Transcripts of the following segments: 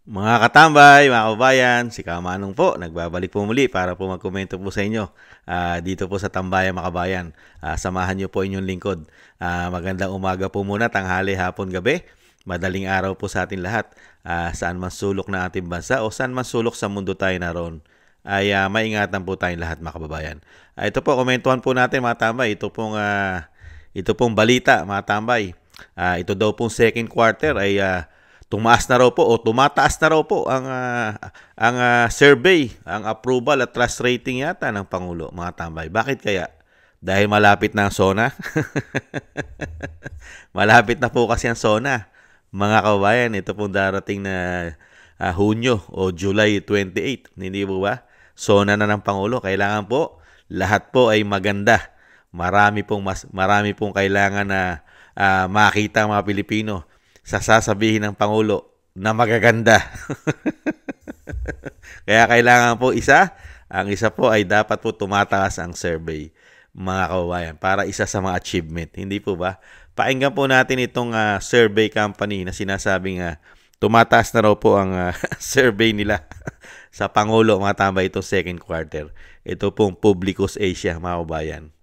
Mga katambay, mga kabayan, si Kamanong po, nagbabalik po muli para po magkomento po sa inyo dito po sa Tambayan mga kabayan. Samahan niyo po inyong lingkod. Magandang umaga po muna, tanghali, hapon, gabi. Madaling araw po sa atin lahat. Saan man sulok ng ating bansa o saan man sulok sa mundo tayo naroon, ay maingatan po tayong lahat mga kababayan. Ito po, komentuhan po natin mga tambay. Ito pong balita mga tambay. Ito daw pong second quarter ay tumaas na raw po o tumataas na raw po ang survey, ang approval at trust rating yata ng Pangulo, mga tambay. Bakit kaya? Dahil malapit na ang SONA? Malapit na po kasi ang SONA. Mga kabayan, ito pong darating na Hunyo o July 28. Hindi po ba? SONA na ng Pangulo. Kailangan po, lahat po ay maganda. Marami pong kailangan na makita ang mga Pilipino sa sasabihin ng Pangulo na magaganda. Kaya kailangan po ang isa po ay dapat po tumataas ang survey, mga kababayan, para isa sa mga achievement. Hindi po ba? Pakinggan po natin itong survey company na sinasabing tumataas na raw po ang survey nila sa Pangulo, mga tambay, itong second quarter. Ito pong Publicus Asia, mga kababayan.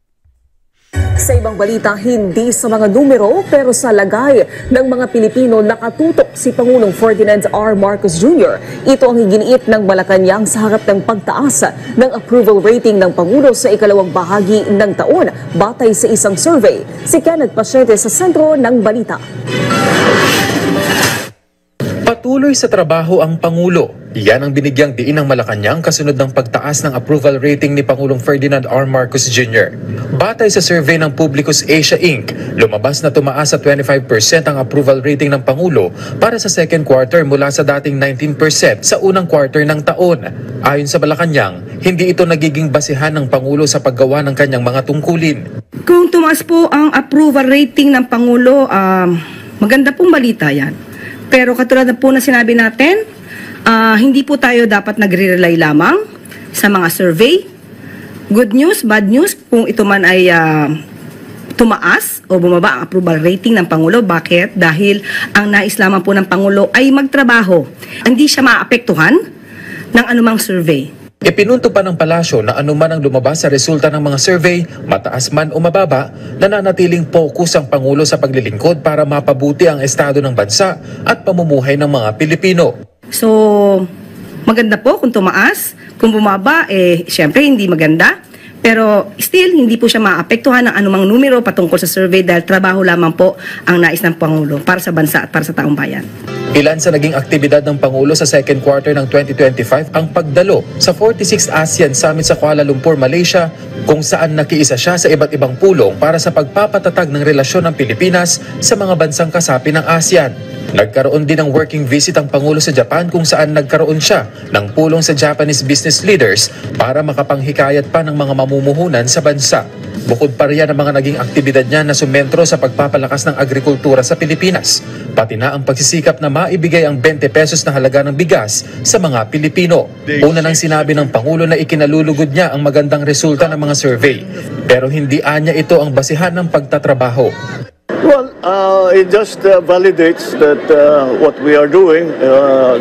Sa ibang balita, hindi sa mga numero pero sa lagay ng mga Pilipino nakatutok si Pangulong Ferdinand R. Marcos Jr. Ito ang iginiit ng Malacanang sa harap ng pagtaas ng approval rating ng Pangulo sa ikalawang bahagi ng taon batay sa isang survey. Si Kenneth Pasyente sa sentro ng balita. Patuloy sa trabaho ang Pangulo. Iyan ang binigyang diin ng Malacanang kasunod ng pagtaas ng approval rating ni Pangulong Ferdinand R. Marcos Jr. Batay sa survey ng Publicus Asia Inc., lumabas na tumaas sa 25% ang approval rating ng Pangulo para sa second quarter mula sa dating 19% sa unang quarter ng taon. Ayon sa Malacanang, hindi ito nagiging basihan ng Pangulo sa paggawa ng kanyang mga tungkulin. Kung tumaas po ang approval rating ng Pangulo, maganda pong balita yan. Pero katulad na po na sinabi natin, hindi po tayo dapat nagre-rely lamang sa mga survey. Good news, bad news, kung ito man ay tumaas o bumaba ang approval rating ng Pangulo. Bakit? Dahil ang nais lamang po ng Pangulo ay magtrabaho. Hindi siya maapektuhan ng anumang survey. Ipinunto pa ng palasyo na anuman ang lumabas sa resulta ng mga survey, mataas man o mababa, nananatiling focus ang Pangulo sa paglilingkod para mapabuti ang estado ng bansa at pamumuhay ng mga Pilipino. So, maganda po kung tumaas. Kung bumaba, syempre hindi maganda. Pero still, hindi po siya maapektuhan ng anumang numero patungkol sa survey dahil trabaho lamang po ang nais ng Pangulo para sa bansa at para sa taong bayan. Ilan sa naging aktibidad ng Pangulo sa second quarter ng 2025 ang pagdalo sa 46th ASEAN Summit sa Kuala Lumpur, Malaysia, kung saan nakiisa siya sa iba't ibang pulong para sa pagpapatatag ng relasyon ng Pilipinas sa mga bansang kasapi ng ASEAN. Nagkaroon din ng working visit ang Pangulo sa Japan kung saan nagkaroon siya ng pulong sa Japanese business leaders para makapanghikayat pa ng mga mamumuhunan sa bansa. Bukod pa riyan ang mga naging aktibidad niya na sumentro sa pagpapalakas ng agrikultura sa Pilipinas, pati na ang pagsisikap na maibigay ang 20 pesos na halaga ng bigas sa mga Pilipino. Una nang sinabi ng Pangulo na ikinalulugod niya ang magandang resulta ng mga survey, pero hindi anya ito ang basihan ng pagtatrabaho. Well, it just validates that what we are doing,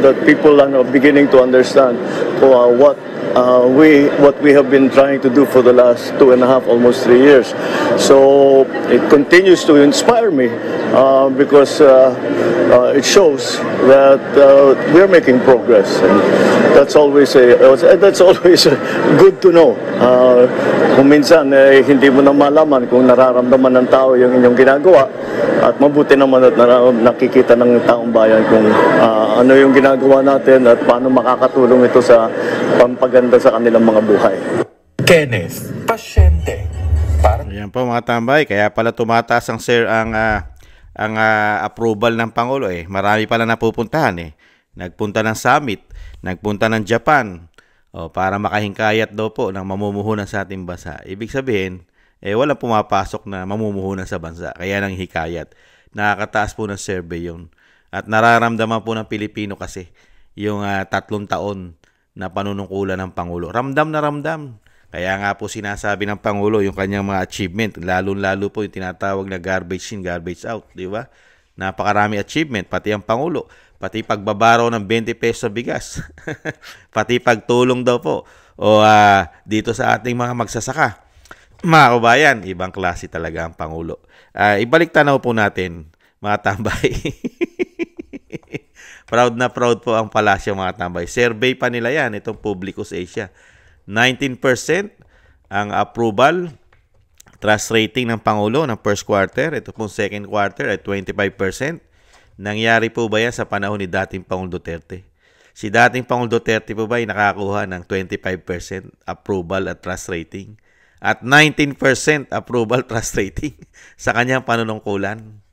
that people are now beginning to understand what we have been trying to do for the last 2.5, almost 3 years. So it continues to inspire me because it shows that we're making progress, and that's always good to know. Kung minsan hindi mo na malaman kung nararamdaman ng tao yung inyong ginagawa, at mabuti naman at nakikita ng taong bayan kung ano yung ginagawa natin at paano makakatulong ito sa pampaganda sa kanilang mga buhay. Kenneth Pasyente. Ayan po mga tambay, kaya pala tumataas ang approval ng Pangulo Marami pala napupuntahan Nagpunta ng summit, nagpunta ng Japan para makahingkayat daw po ng mamumuhunan sa ating bansa. Ibig sabihin, walang pumapasok na mamumuhunan sa bansa. Kaya nang hikayat. Nakakataas po ng survey yun. At nararamdaman po ng Pilipino kasi yung 3 taon na panunungkulan ng Pangulo. Ramdam na ramdam. Kaya nga po sinasabi ng Pangulo yung kanyang mga achievement. Lalo-lalo po yung tinatawag na garbage in, garbage out. Di ba? Napakarami achievement, pati ang Pangulo. Pati pagbabaraw ng 20 pesos sa bigas. Pati pagtulong daw po. O dito sa ating mga magsasaka. Mga kabayan, ibang klase talaga ang Pangulo. Ibalik tanaw po natin, mga tambay. Proud na proud po ang palasyo, mga tambay. Survey pa nila yan, itong Publicus Asia. 19% ang approval, trust rating ng Pangulo ng first quarter. Ito pong second quarter ay 25%. Nangyari po ba yan sa panahon ni dating Pangulong Duterte? Si dating Pangulong Duterte po ba ay nakakuha ng 25% approval at trust rating? At 19% approval trust rating sa kanyang panunungkulan.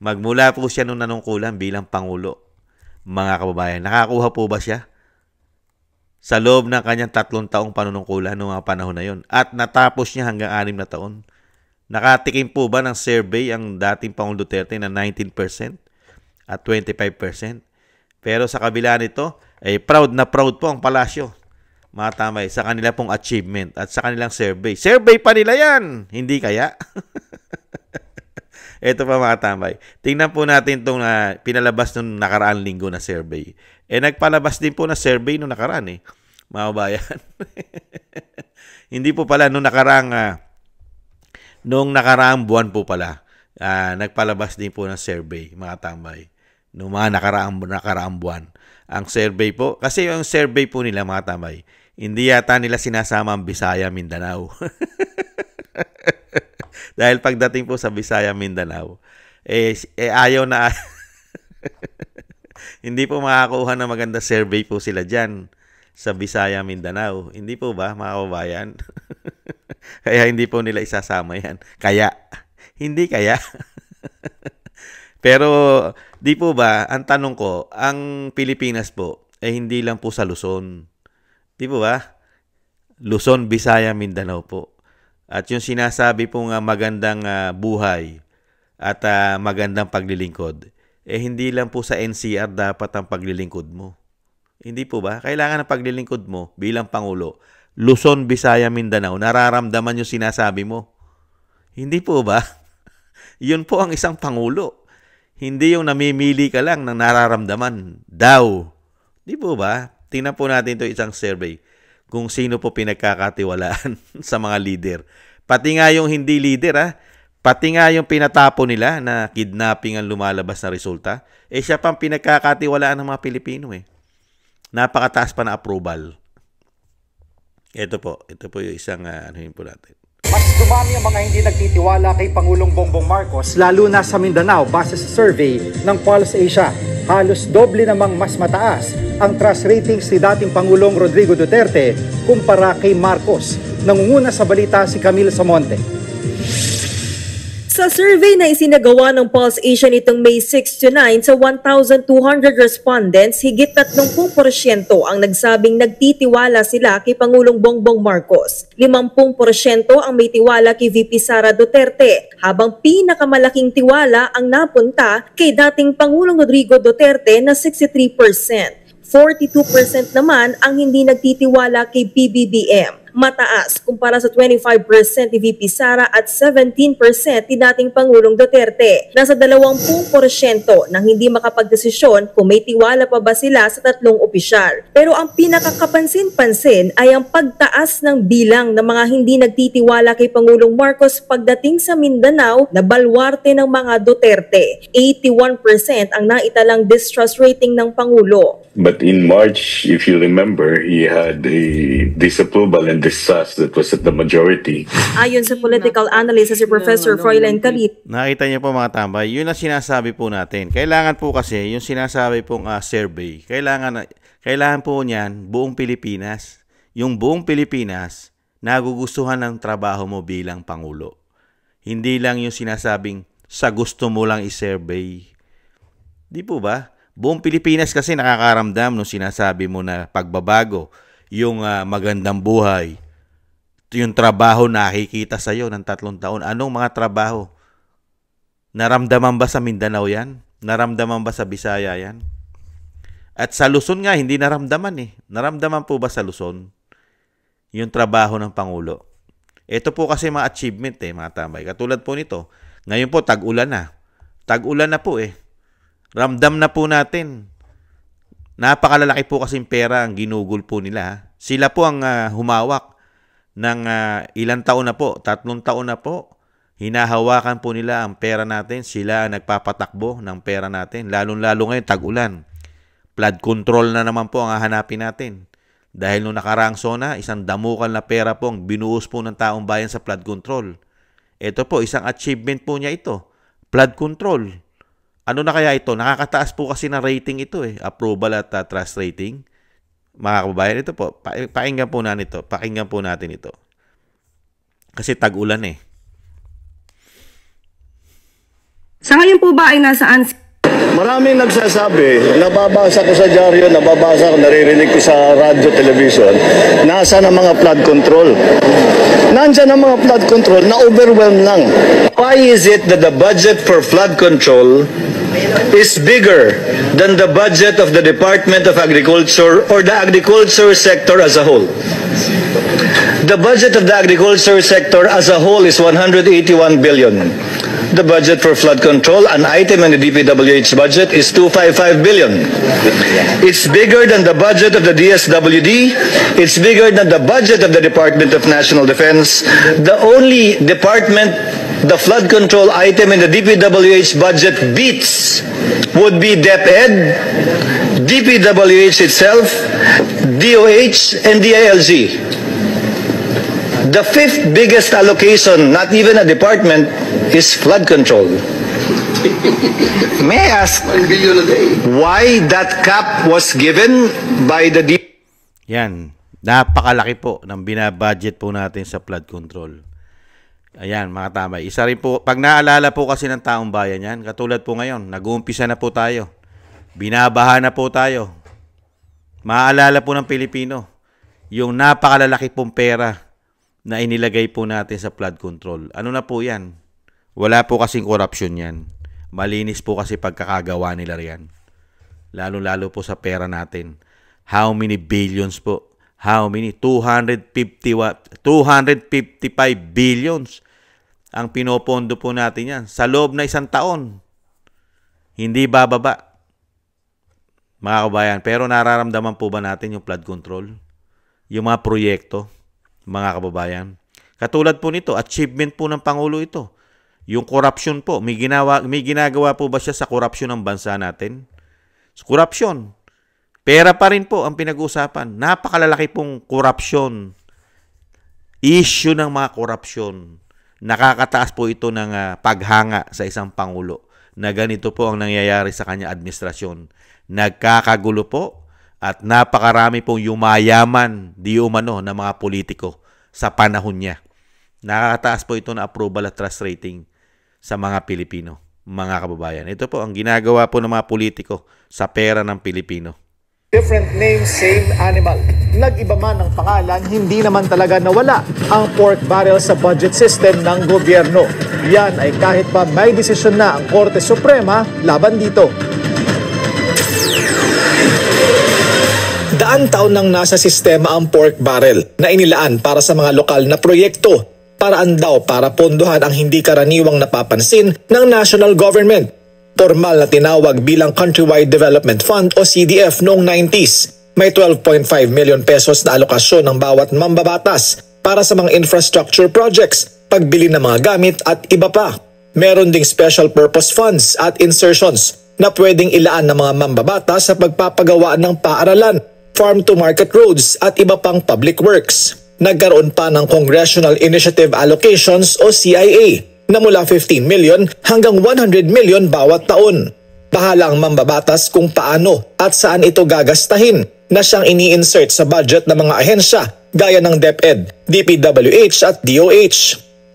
Magmula po siya nung nanungkulan bilang Pangulo. Mga kababayan, nakakuha po ba siya? Sa loob ng kanyang 3 taong panunungkulan noong mga panahon na yon. At natapos niya hanggang 6 na taon. Nakatikim po ba ng survey ang dating Pangulong Duterte na 19% at 25%? Pero sa kabila nito, proud na proud po ang palasyo. Mga tamay, sa kanila pong achievement at sa kanilang survey. Survey pa nila yan! Hindi kaya? Ito pa mga tambay. Tingnan po natin itong pinalabas nung nakaraang linggo na survey. Nagpalabas din po na survey nung nakaraan mga bayan. Hindi po pala nung nakaraang buwan po pala. Nagpalabas din po ng survey, mga tambay. Nung mga nakaraang buwan. Ang survey po, kasi yung survey po nila, mga tambay, hindi yata nila sinasama ang Bisaya, Mindanao. Dahil pagdating po sa Bisaya, Mindanao, ayaw na hindi po makakuha ng maganda survey po sila dyan sa Bisaya, Mindanao. Hindi po ba, mga kababayan? Kaya hindi po nila isasama yan. Hindi kaya. Pero, di po ba, ang tanong ko, ang Pilipinas po, hindi lang po sa Luzon. Di po ba? Luzon, Bisaya, Mindanao po. At yung sinasabi pong magandang buhay at magandang paglilingkod, hindi lang po sa NCR dapat ang paglilingkod mo. Hindi po ba? Kailangan ng paglilingkod mo bilang Pangulo. Luzon, Bisaya, Mindanao, nararamdaman yung sinasabi mo. Hindi po ba? Yun po ang isang Pangulo. Hindi yung namimili ka lang ng nararamdaman daw. Di po ba? Tingnan po natin ito isang survey kung sino po pinagkakatiwalaan sa mga leader. Pati nga yung hindi leader, pati nga yung pinatapo nila na kidnapping ang lumalabas na resulta, siya pang pinagkakatiwalaan ng mga Pilipino. Napakataas pa na approval. Ito po yung isang anuhin po natin. Mas dumami ang mga hindi nagtitiwala kay Pangulong Bongbong Marcos, lalo na sa Mindanao base sa survey ng Pulse Asia. Halos doble namang mas mataas ang trust ratings ni dating Pangulong Rodrigo Duterte kumpara kay Marcos. Nangunguna sa balita si Camille Samonte. Sa survey na isinagawa ng Pulse Asia nitong May 6 to 9 sa 1,200 respondents, higit 30% ang nagsabing nagtitiwala sila kay Pangulong Bongbong Marcos. 50% ang may tiwala kay VP Sara Duterte, habang pinakamalaking tiwala ang napunta kay dating Pangulong Rodrigo Duterte na 63%. 42% naman ang hindi nagtitiwala kay PBBM. Mataas kumpara sa 25% ni VP Sara at 17% ni dating Pangulong Duterte. Nasa 20% nang hindi makapagdesisyon kung may tiwala pa ba sila sa tatlong opisyal. Pero ang pinakakapansin-pansin ay ang pagtaas ng bilang ng mga hindi nagtitiwala kay Pangulong Marcos pagdating sa Mindanao na balwarte ng mga Duterte. 81% ang naitalang distrust rating ng Pangulo. But in March, if you remember, he had a disapproval and distrust that was at the majority. Ayon sa political analyst si Professor Froilan Cavite. Nakita niyo po mga tambay, yun ang sinasabi po natin. Kailangan po kasi, yung sinasabi pong survey, kailangan po niyan buong Pilipinas. Yung buong Pilipinas, nagugustuhan ng trabaho mo bilang Pangulo. Hindi lang yung sinasabing sa gusto mo lang i-survey. Di po ba? Buong Pilipinas kasi nakakaramdam nung sinasabi mo na pagbabago, yung magandang buhay, yung trabaho nakikita sa'yo ng 3 taon. Anong mga trabaho? Naramdaman ba sa Mindanao yan? Naramdaman ba sa Bisaya yan? At sa Luzon nga, hindi naramdaman . Naramdaman po ba sa Luzon yung trabaho ng Pangulo? Ito po kasi mga achievement mga tambay. Katulad po nito, ngayon po tag-ulan na. Tag-ulan na po Ramdam na po natin Napakalalaki po kasing pera ang ginugol po nila. Sila po ang humawak ng ilang taon na po, 3 taon na po. Hinahawakan po nila ang pera natin. Sila ang nagpapatakbo ng pera natin. Lalo-lalo ngayon, tag-ulan. Flood control na naman po ang hahanapin natin. Dahil nung nakaraang SONA, isang damukal na pera po ang binuhos po ng taong bayan sa flood control. Ito po, isang achievement po niya ito. Flood control. Ano na kaya ito? Nakakataas po kasi na rating ito approval at trust rating. Mga kababayan, ito po. Pakinggan po natin ito. Pakinggan po natin ito. Kasi tag-ulan Sa ngayon po ba ay nasaan? Maraming nagsasabi, nababasa ko sa dyaryo, nababasa ko, naririnig ko sa radyo, television, nasa na mga flood control. Nandiyan ang mga flood control, na-overwhelm lang. Why is it that the budget for flood control is bigger than the budget of the Department of Agriculture or the agriculture sector as a whole? The budget of the agriculture sector as a whole is 181 billion. The budget for flood control, an item in the DPWH budget, is 255 billion. It's bigger than the budget of the DSWD. It's bigger than the budget of the Department of National Defense. The only department the flood control item in the DPWH budget beats would be DepEd, DPWH itself, DOH, and DILG. The 5th biggest allocation, not even a department, is flood control. May I ask why that cap was given by the Yan. Napakalaki po ng binabudget po natin sa flood control. Ayan, mga tamay. Isa rin po, pag naalala po kasi ng taong bayan yan, katulad po ngayon, nag-uumpisa na po tayo. Binabaha na po tayo. Maaalala po ng Pilipino, yung napakalalaki pong pera na inilagay po natin sa flood control. Ano na po yan? Wala po kasing korupsyon yan. Malinis po kasi pagkakagawa nila riyan. Lalo-lalo po sa pera natin. How many billions po? How many? 255 billions ang pinopondo po natin yan. Sa loob na 1 taon. Hindi bababa. Mga kabayan, pero nararamdaman po ba natin yung flood control? Yung mga proyekto? Mga kababayan. Katulad po nito, achievement po ng Pangulo ito. Yung corruption po, may ginagawa po ba siya sa corruption ng bansa natin? Corruption. Pera pa rin po ang pinag-uusapan. Napakalalaki pong corruption. Issue ng mga corruption. Nakakataas po ito ng paghanga sa isang Pangulo na ganito po ang nangyayari sa kanya administrasyon. Nagkakagulo po. At napakarami pong yumayaman di umano ng mga politiko sa panahon niya. Nakakataas po ito na approval at trust rating sa mga Pilipino, mga kababayan. Ito po ang ginagawa po ng mga politiko sa pera ng Pilipino. Different name, same animal. Nag-iba man ang pangalan, hindi naman talaga nawala ang pork barrel sa budget system ng gobyerno. Yan ay kahit pa may desisyon na ang Korte Suprema laban dito. Daan taon nang nasa sistema ang pork barrel na inilaan para sa mga lokal na proyekto. Paraan daw para pondohan ang hindi karaniwang napapansin ng national government. Formal na tinawag bilang Countrywide Development Fund o CDF noong 90s. May 12.5 million pesos na alokasyon ng bawat mambabatas para sa mga infrastructure projects, pagbili ng mga gamit at iba pa. Meron ding special purpose funds at insertions na pwedeng ilaan ng mga mambabatas sa pagpapagawa ng paaralan, farm-to-market roads at iba pang public works. Nagkaroon pa ng Congressional Initiative Allocations o CIA na mula 15 million hanggang 100 million bawat taon. Bahala ang mambabatas kung paano at saan ito gagastahin na siyang ini-insert sa budget ng mga ahensya gaya ng DepEd, DPWH at DOH.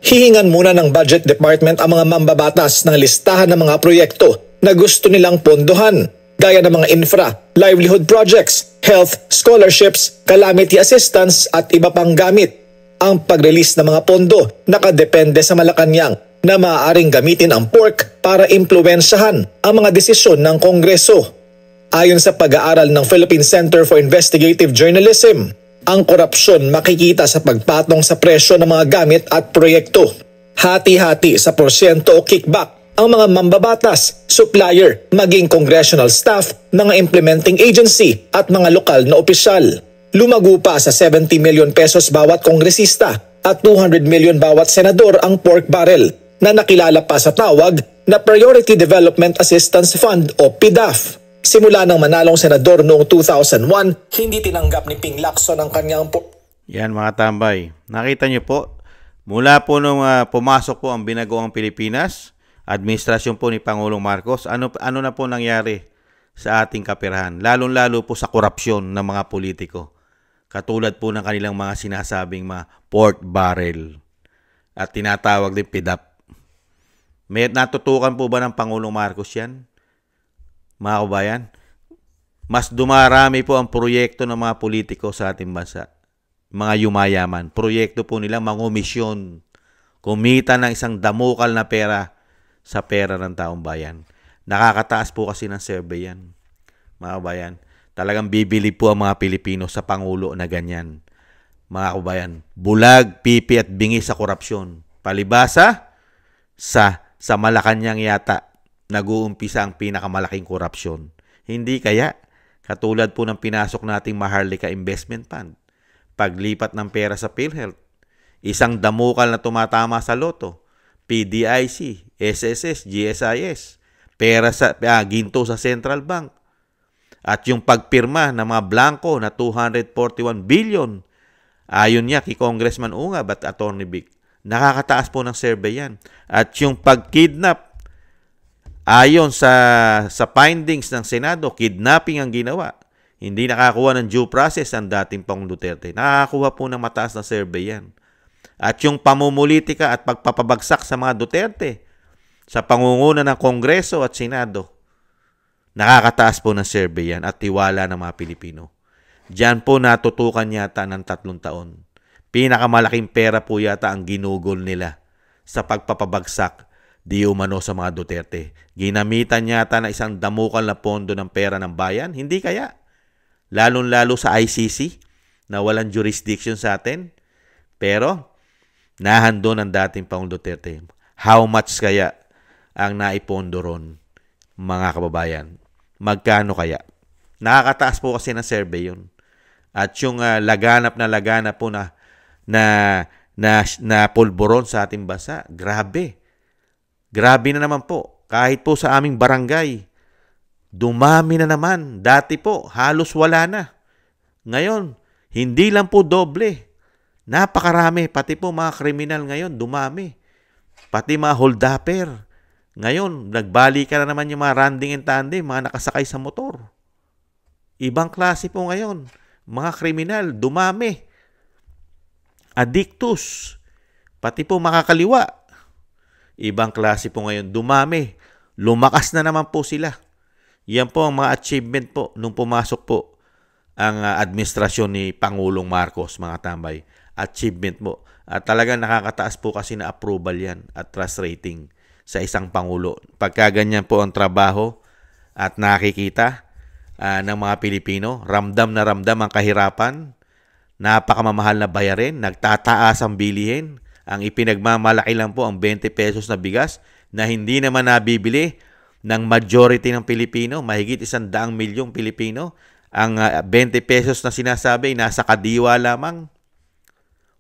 Hihingan muna ng Budget Department ang mga mambabatas ng listahan ng mga proyekto na gusto nilang pondohan gaya ng mga infra, livelihood projects, health, scholarships, calamity assistance at iba pang gamit. Ang pag-release ng mga pondo nakadepende sa Malacanang na maaaring gamitin ang pork para impluwensyahan ang mga desisyon ng Kongreso. Ayon sa pag-aaral ng Philippine Center for Investigative Journalism, ang korupsyon makikita sa pagpatong sa presyo ng mga gamit at proyekto. Hati-hati sa porsyento o kickback ang mga mambabatas, supplier, maging congressional staff, mga implementing agency at mga lokal na opisyal. Lumago pa sa 70 million pesos bawat kongresista at 200 million bawat senador ang pork barrel na nakilala pa sa tawag na Priority Development Assistance Fund o PDAF. Simula ng manalong senador noong 2001, hindi tinanggap ni Ping Lacson ang kanyang Yan mga tambay, nakita niyo po, mula po nung pumasok po ang Binagoong Pilipinas, administrasyon po ni Pangulong Marcos, ano na po nangyari sa ating kapirahan, lalong-lalo po sa korupsyon ng mga politiko. Katulad po ng kanilang mga sinasabing mga pork barrel at tinatawag din PDAP. May natutukan po ba ng Pangulong Marcos yan? Mga kabayan, mas dumarami po ang proyekto ng mga politiko sa ating bansa. Mga yumayaman, proyekto po nila mangumisyon, kumita ng isang damukal na pera sa pera ng taong bayan. Nakakataas po kasi ng survey yan. Mga kabayan, talagang bibili po ang mga Pilipino sa Pangulo na ganyan. Mga kabayan, bulag, pipi at bingi sa korupsyon. Palibasa, sa Malacanang yata, nag-uumpisa ang pinakamalaking korupsyon. Hindi kaya, katulad po ng pinasok nating Maharlika Investment Fund, paglipat ng pera sa PhilHealth, isang damukal na tumatama sa loto, PDIC, SSS, GSIS, pera sa ginto sa Central Bank, at yung pagpirma ng mga blanco na 241 billion, ayon niya kay Congressman Ungab at Attorney Vic. Nakakataas po ng survey yan. At yung pagkidnap, ayon sa findings ng Senado, kidnapping ang ginawa. Hindi nakakuha ng due process ang dating Pangulong Duterte. Nakakakuha po ng mataas na survey yan. At yung pamumulitika at pagpapabagsak sa mga Duterte sa pangunguna ng Kongreso at Senado, nakakataas po ng survey yan at tiwala ng mga Pilipino. Diyan po natutukan yata ng 3 taon. Pinakamalaking pera po yata ang ginugol nila sa pagpapabagsak di umano sa mga Duterte. Ginamitan yata na isang damukal na pondo ng pera ng bayan. Hindi kaya? Lalong-lalo sa ICC na walang jurisdiction sa atin. Pero nahando ng dating Pangulong Duterte. How much kaya ang naipondo ron, mga kababayan? Magkano kaya? Nakakataas po kasi ng survey yun. At yung laganap po na pulburon sa ating bansa, grabe. Grabe na naman po. Kahit po sa aming barangay, dumami na naman. Dati po, halos wala na. Ngayon, hindi lang po doble. Napakarami. Pati po mga kriminal ngayon, dumami. Pati mga holdapper. Ngayon, nagbalikan na naman yung mga randing and tandem, mga nakasakay sa motor. Ibang klase po ngayon. Mga kriminal, dumami. Addictus. Pati po makakaliwa. Ibang klase po ngayon, dumami. Lumakas na naman po sila. Yan po ang mga achievement po nung pumasok po ang administrasyon ni Pangulong Marcos, mga tambay. Achievement mo. At talagang nakakataas po kasi na approval yan at trust rating sa isang Pangulo. Pagka ganyan po ang trabaho at nakikita ng mga Pilipino, ramdam na ramdam ang kahirapan, napakamamahal na bayarin, nagtataas ang bilihin, ang ipinagmamalaki lang po ang 20 pesos na bigas na hindi naman nabibili ng majority ng Pilipino, mahigit 100 milyong Pilipino. Ang 20 pesos na sinasabi nasa kadiwa lamang.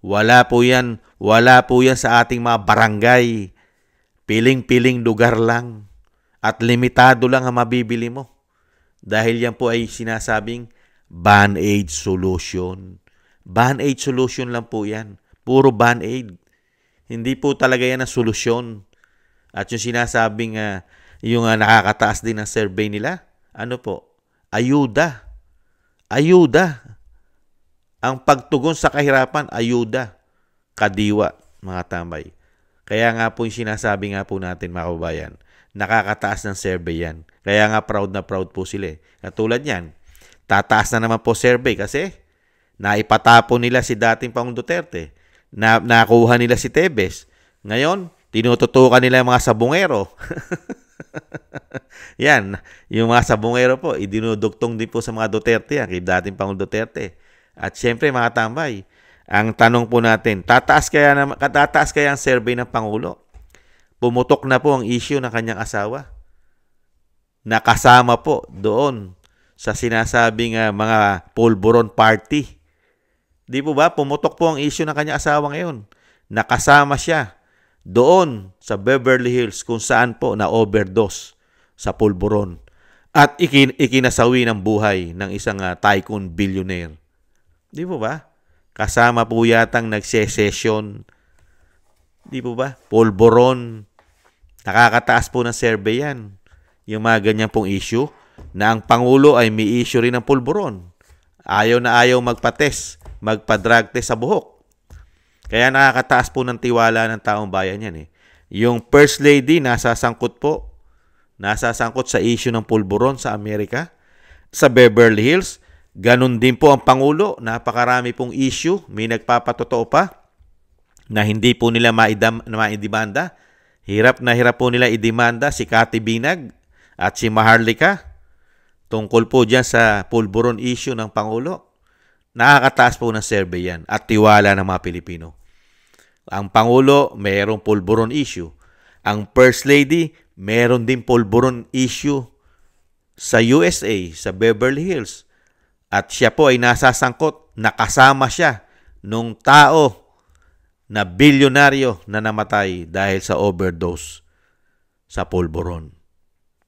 Wala po yan sa ating mga barangay. Piling-piling lugar lang. At limitado lang ang mabibili mo. Dahil yan po ay sinasabing Band-Aid solution. Band-Aid solution lang po yan. Puro Band-Aid. Hindi po talaga yan ang solusyon. At yung sinasabing yung nakakataas din ng survey nila, ano po? Ayuda. Ayuda. Ang pagtugon sa kahirapan, ayuda. Kadiwa, mga tambay. Kaya nga po yung sinasabi nga po natin, mga kababayan, nakakataas ng survey yan. Kaya nga proud na proud po sila. Katulad yan, tataas na naman po survey kasi naipatapo nila si dating Pangulong Duterte. Nakuha nila si Tebes. Ngayon, tinututukan nila yung mga sabungero. Yan, yung mga sabungero po, idinudugtong din po sa mga Duterte yan, kay dating Pangulong Duterte. At syempre, mga tambay, ang tanong po natin, tataas kaya ang survey ng Pangulo? pumutok na po ang issue ng kanyang asawa. Nakasama po doon sa sinasabing mga pulburon party. Di po ba? Pumutok po ang issue ng kanyang asawa ngayon. Nakasama siya doon sa Beverly Hills kung saan po na-overdose sa pulburon at ikinasawi ng buhay ng isang tycoon billionaire. Di po ba? Kasama po yatang nagse-session. Di po ba? Pulburon. Nakakataas po ng survey yan. Yung mga ganyan pong issue na ang Pangulo ay may issue rin ng pulburon. Ayaw na ayaw magpa-test, magpa-drug test sa buhok. Kaya nakakataas po ng tiwala ng taong bayan yan eh. Yung First Lady nasasangkot po. Nasasangkot sa issue ng pulburon sa Amerika. Sa Beverly Hills, ganun din po ang Pangulo. Napakarami pong issue. May nagpapatotoo pa na hindi po nila maidemanda. Hirap na hirap po nila idemanda si Cathy Binag at si Maharlika tungkol po dyan sa pulburon issue ng Pangulo. Nakakataas po ng survey yan at tiwala ng mga Pilipino. Ang Pangulo, mayroong pulburon issue. Ang First Lady, mayroon din pulburon issue sa USA, sa Beverly Hills. At siya po ay nasasangkot, nakasama siya nung tao na bilyonaryo na namatay dahil sa overdose sa pulburon.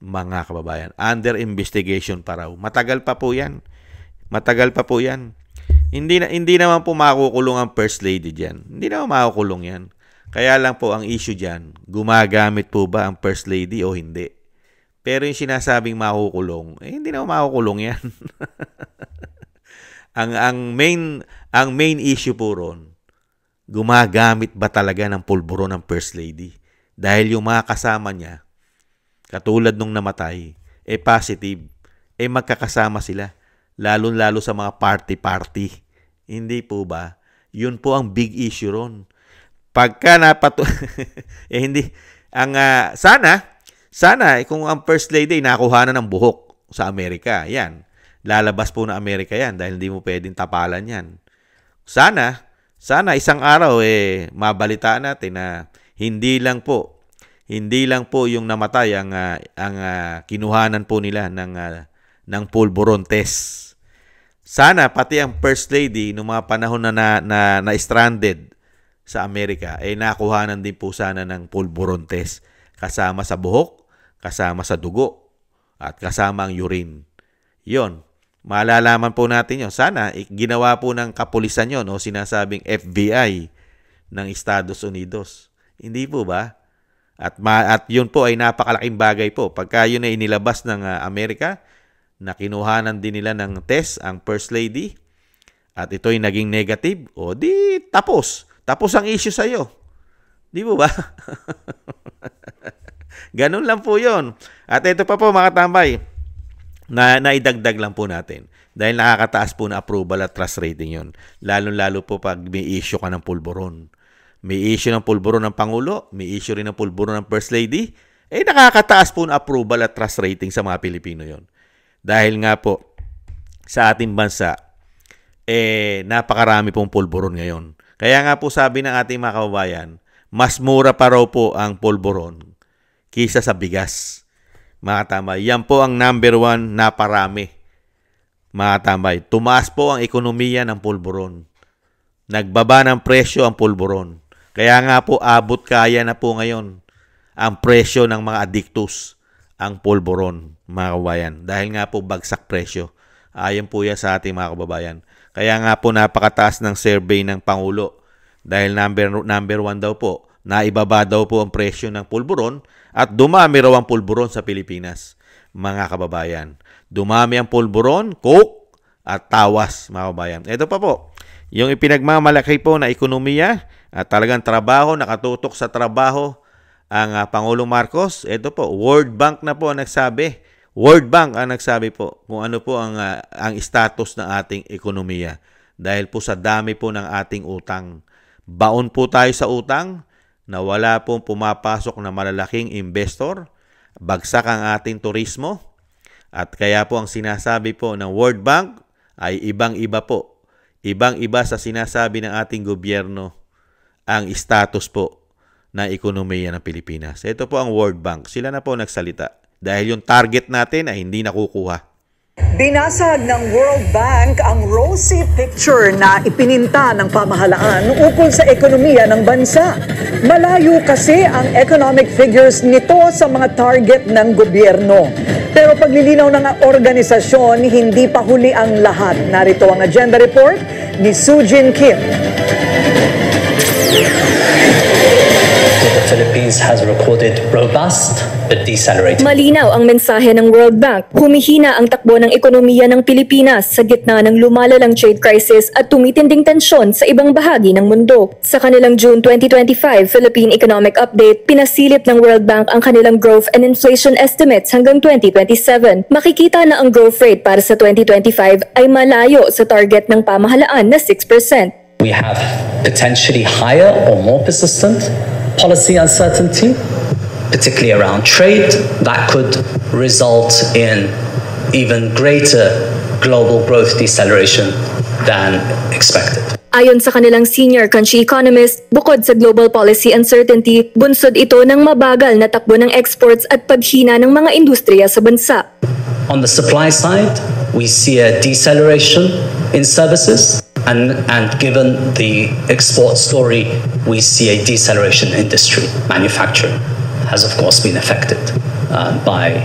Mga kababayan, under investigation pa raw. Matagal pa po yan. Matagal pa po yan. Hindi naman po makukulong ang First Lady diyan. Hindi naman makukulong yan. Kaya lang po ang issue diyan, gumagamit po ba ang First Lady o hindi? Pero yung sinasabing makukulong, hindi naman makukulong yan. ang main issue po ron, gumagamit ba talaga ng pulburon ng First Lady? Dahil yung mga kasama niya, katulad nung namatay, positive, magkakasama sila. Lalo-lalo sa mga party-party. Hindi po ba? Yun po ang big issue ron. Pagka hindi. Sana kung ang First Lady nakuha na ng buhok sa Amerika, yan. Lalabas po na Amerika yan dahil hindi mo pwedeng tapalan yan. Sana isang araw mabalitaan natin na hindi lang po yung namatay ang kinuhanan po nila ng pulburon test. Sana pati ang First Lady noong mga panahon na stranded sa Amerika nakuhanan din po sana ng pulburon test kasama sa buhok, kasama sa dugo at kasama ang urine. 'Yon. Malalaman po natin 'yon. Sana ginawa po ng kapulisan 'yon o sinasabing FBI ng Estados Unidos. Hindi po ba? At yun po ay napakalaking bagay po. Pagka yun ay inilabas ng Amerika, na kinuhanan din nila ng test ang First Lady, at ito'y naging negative, o di tapos. Tapos ang issue sa'yo. Di po ba? Ganun lang po yun. At ito pa po mga tambay, na naidagdag lang po natin. Dahil nakakataas po na approval at trust rating yun. Lalo-lalo po pag may issue ka ng pulburon. May issue ng pulburon ng Pangulo, may issue rin ng pulburon ng First Lady, nakakataas po na approval at trust rating sa mga Pilipino yon. Dahil nga po, sa ating bansa, napakarami pong pulburon ngayon. Kaya nga po sabi ng ating mga kababayan, mas mura pa raw po ang pulburon kisa sa bigas. Mga tambay, yan po ang number one na parami. Mga tambay, tumaas po ang ekonomiya ng pulburon. Nagbaba ng presyo ang pulburon. Kaya nga po, abot kaya na po ngayon ang presyo ng mga addictus, ang pulburon, mga kababayan. Dahil nga po bagsak presyo. Ayon po yan sa ating mga kababayan. Kaya nga po napakataas ng survey ng Pangulo. Dahil number one daw po, naibaba daw po ang presyo ng pulburon at dumami raw ang pulburon sa Pilipinas, mga kababayan. Dumami ang pulburon, coke at tawas, mga kababayan. Ito pa po, yung ipinagmamalaki po na ekonomiya at talagang trabaho, nakatutok sa trabaho ang Pangulong Marcos. Ito po, World Bank na po ang nagsabi. World Bank ang nagsabi po kung ano po ang status ng ating ekonomiya. Dahil po sa dami po ng ating utang. Baon po tayo sa utang na wala pong pumapasok na malalaking investor. Bagsak ang ating turismo. At kaya po ang sinasabi po ng World Bank ay ibang-iba po. Ibang-iba sa sinasabi ng ating gobyerno ang status po na ekonomiya ng Pilipinas. Ito po ang World Bank. Sila na po nagsalita dahil yung target natin ay hindi nakukuha. Binasag ng World Bank ang rosy picture na ipininta ng pamahalaan ukol sa ekonomiya ng bansa. Malayo kasi ang economic figures nito sa mga target ng gobyerno. Pero paglilinaw ng organisasyon, hindi pa huli ang lahat. Narito ang agenda report ni Sujin Kim. The Philippines has recorded robust but decelerating. Malinaw ang mensahe ng World Bank. Humihina ang takbo ng ekonomiya ng Pilipinas sa gitna ng lumalalang trade crisis at tumitinding tensyon sa ibang bahagi ng mundo. Sa kanilang June 2025 Philippine Economic Update, pinasilip ng World Bank ang kanilang growth and inflation estimates hanggang 2027. Makikita na ang growth rate para sa 2025 ay malayo sa target ng pamahalaan na 6%. We have potentially higher or more persistent policy uncertainty, particularly around trade, that could result in even greater global growth deceleration than expected. Ayon sa kanilang senior country economist, bukod sa global policy uncertainty, bunsod ito ng mabagal na takbo ng exports at paghina ng mga industriya sa bansa. On the supply side, we see a deceleration in services. And given the export story, we see a deceleration in industry. Manufacturing has, of course, been affected by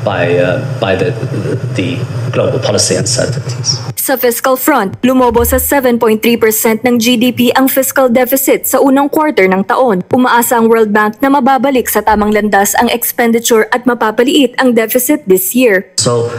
the global policy uncertainties. Sa fiscal front, lumobo sa 7.3% ng GDP ang fiscal deficit sa unang quarter ng taon. Umaasa ang World Bank na mababalik sa tamang landas ang expenditure at mapapaliit ang deficit this year. So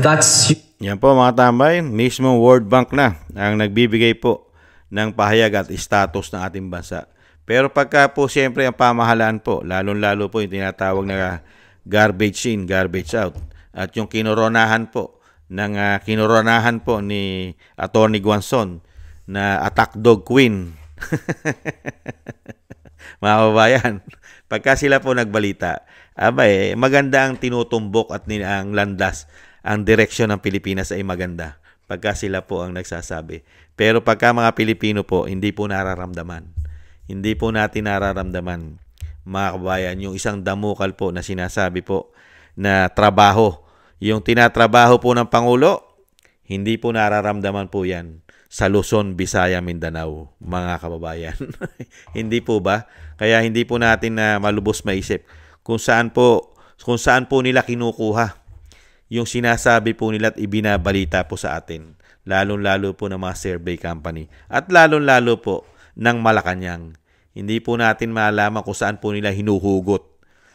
that's... Yan po mga tambay, mismo World Bank na ang nagbibigay po ng pahayag at status ng ating bansa. Pero pagka po siyempre ang pamahalaan po, lalong-lalo po yung tinatawag na garbage in, garbage out. At yung kinoronahan po ni Atty. Guanzon na attack dog queen. Mga kababayan, pagka sila po nagbalita, maganda ang tinutumbok at ang landas. Ang direksyon ng Pilipinas ay maganda pagka sila po ang nagsasabi. Pero pagka mga Pilipino po, hindi po nararamdaman. Hindi po natin nararamdaman, mga kabayan, yung isang damukal po na sinasabi po na trabaho. Yung tinatrabaho po ng Pangulo, hindi po nararamdaman po yan sa Luzon, Visaya, Mindanao, mga kababayan. Hindi po ba? Kaya hindi po natin na malubos maisip kung saan po nila kinukuha yung sinasabi po nila at ibinabalita po sa atin, lalong-lalo po ng mga survey company at lalong-lalo po ng Malacanang. Hindi po natin malaman kung saan po nila hinuhugot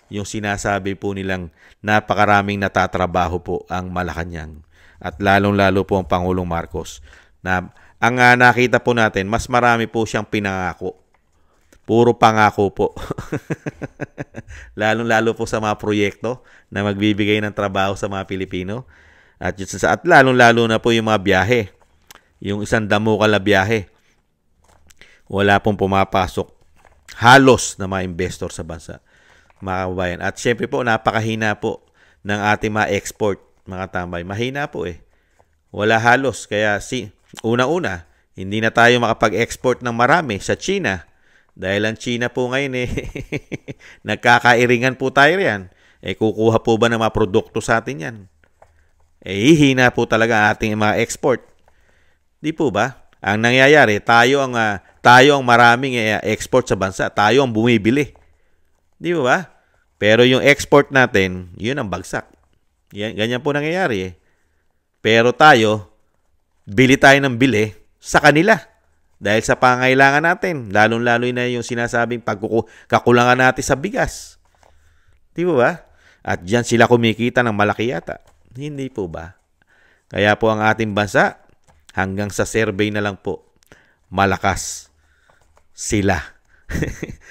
yung sinasabi po nilang napakaraming natatrabaho po ang Malacanang at lalong-lalo po ang Pangulong Marcos. Na ang nakita po natin, mas marami po siyang pinangako. Puro pangako po. Lalong-lalo po sa mga proyekto na magbibigay ng trabaho sa mga Pilipino. At lalong-lalo na po yung mga biyahe. Yung isang damukal na biyahe. Wala pong pumapasok halos na mga investor sa bansa, mga kababayan. At syempre po, napakahina po ng ating mga export, mga tambay. Mahina po eh. Wala halos. Kaya una-una, hindi na tayo makapag-export ng marami sa China. Dahil ang China po ngayon nagkakairingan po tayo yan. Kukuha po ba ng mga produkto sa atin yan? Hihina po talaga ating mga export. Di po ba? Ang nangyayari, tayo ang maraming export sa bansa. Tayo ang bumibili. Di ba? Pero yung export natin, yun ang bagsak. Ganyan po nangyayari. Pero tayo, bili tayo ng bili sa kanila. Dahil sa pangailangan natin, lalong-lalo na yung sinasabing kakulangan natin sa bigas. Di ba? At dyan sila kumikita ng malaki yata. Hindi po ba? Kaya po ang ating bansa, hanggang sa survey na lang po, malakas sila.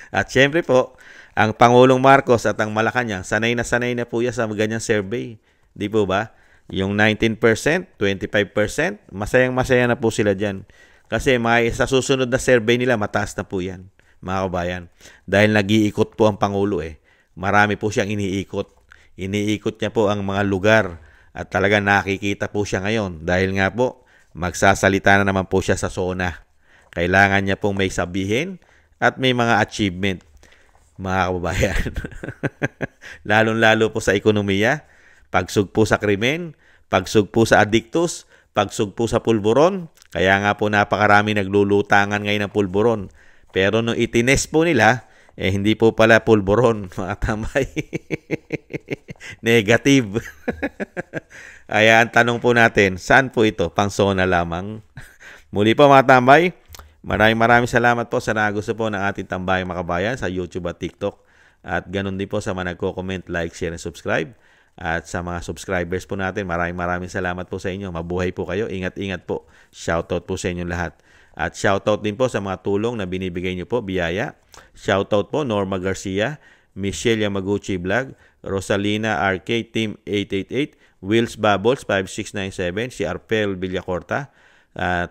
At syempre po, ang Pangulong Marcos at ang Malacanang, sanay na po yan sa ganyang survey. Di po ba? Yung 19%, 25%, masayang-masaya na po sila dyan. Kasi sa susunod na survey nila, mataas na po yan, mga kabayan. Dahil nag-iikot po ang Pangulo Marami po siyang iniikot. Iniikot niya po ang mga lugar at talaga nakikita po siya ngayon. Dahil nga po, magsasalita na naman po siya sa SONA. Kailangan niya pong may sabihin at may mga achievement. mga kababayan. Lalong-lalo po sa ekonomiya, pagsugpo sa krimen, pagsugpo sa adiktos, pagsugpo sa pulburon. Kaya nga po napakarami naglulutangan ngayon ng pulburon. Pero nung itines po nila, hindi po pala pulburon, mga tambay. Negative. Kaya ang tanong po natin, saan po ito? Pangsona lamang. Muli po mga tambay, maraming salamat po sa nagusto po ng ating Tambayang Makabayan sa YouTube at TikTok. At ganun din po sa mga nagko-comment, like, share, and subscribe. At sa mga subscribers po natin, maraming salamat po sa inyo. Mabuhay po kayo. Ingat-ingat po. Shoutout po sa inyo lahat. At shoutout din po sa mga tulong na binibigay nyo po, biyaya. Shoutout po Norma Garcia, Michelle Yamaguchi Vlog, Rosalina RK Team 888, Wills Bubbles 5697, si Arpel Villacorta,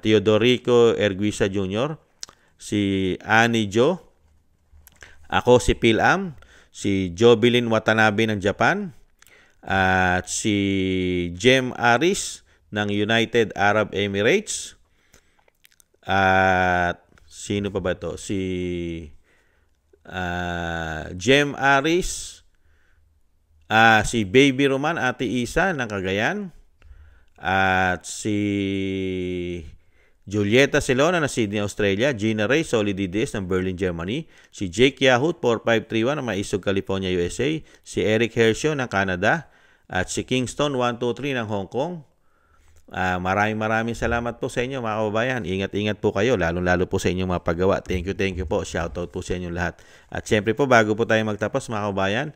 Teodorico Erguisa Jr., si Annie Jo, ako si Phil Am, si Jobilin Watanabe ng Japan, at si Jem Aris ng United Arab Emirates, at sino pa ba to? Si Jem Aris, si Baby Roman, Ate Isa ng Cagayan, at si Julieta Celona ng Sydney, Australia, Gina Ray Solidides ng Berlin, Germany, si Jake Yahut 4531 ng Maisog, California, USA, si Eric Hershio ng Canada, at si Kingston 123 ng Hong Kong. Maraming salamat po sa inyo mga kababayan. Ingat-ingat po kayo, lalong-lalo po sa inyong mga paggawa. Thank you po. Shoutout po sa inyong lahat. At syempre po, bago po tayo magtapos mga kababayan,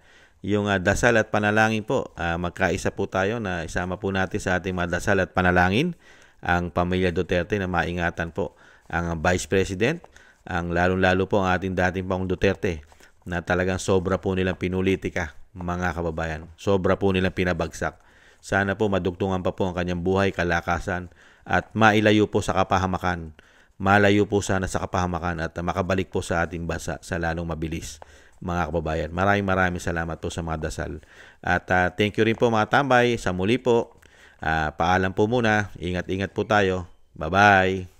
yung dasal at panalangin po, magkaisa po tayo na isama po natin sa ating mga dasal at panalangin ang pamilya Duterte na maingatan po ang Vice President, ang lalong-lalo po ang ating dating Pangulong Duterte na talagang sobra po nilang pinulitika mga kababayan. Sobra po nilang pinabagsak. Sana po madugtungan pa po ang kanyang buhay, kalakasan at mailayo po sa kapahamakan. Malayo po sana sa kapahamakan at makabalik po sa ating bansa sa lalong mabilis mga kababayan. Maraming salamat po sa mga dasal. At thank you rin po mga tambay. Sa muli po, paalam po muna. Ingat-ingat po tayo. Bye-bye.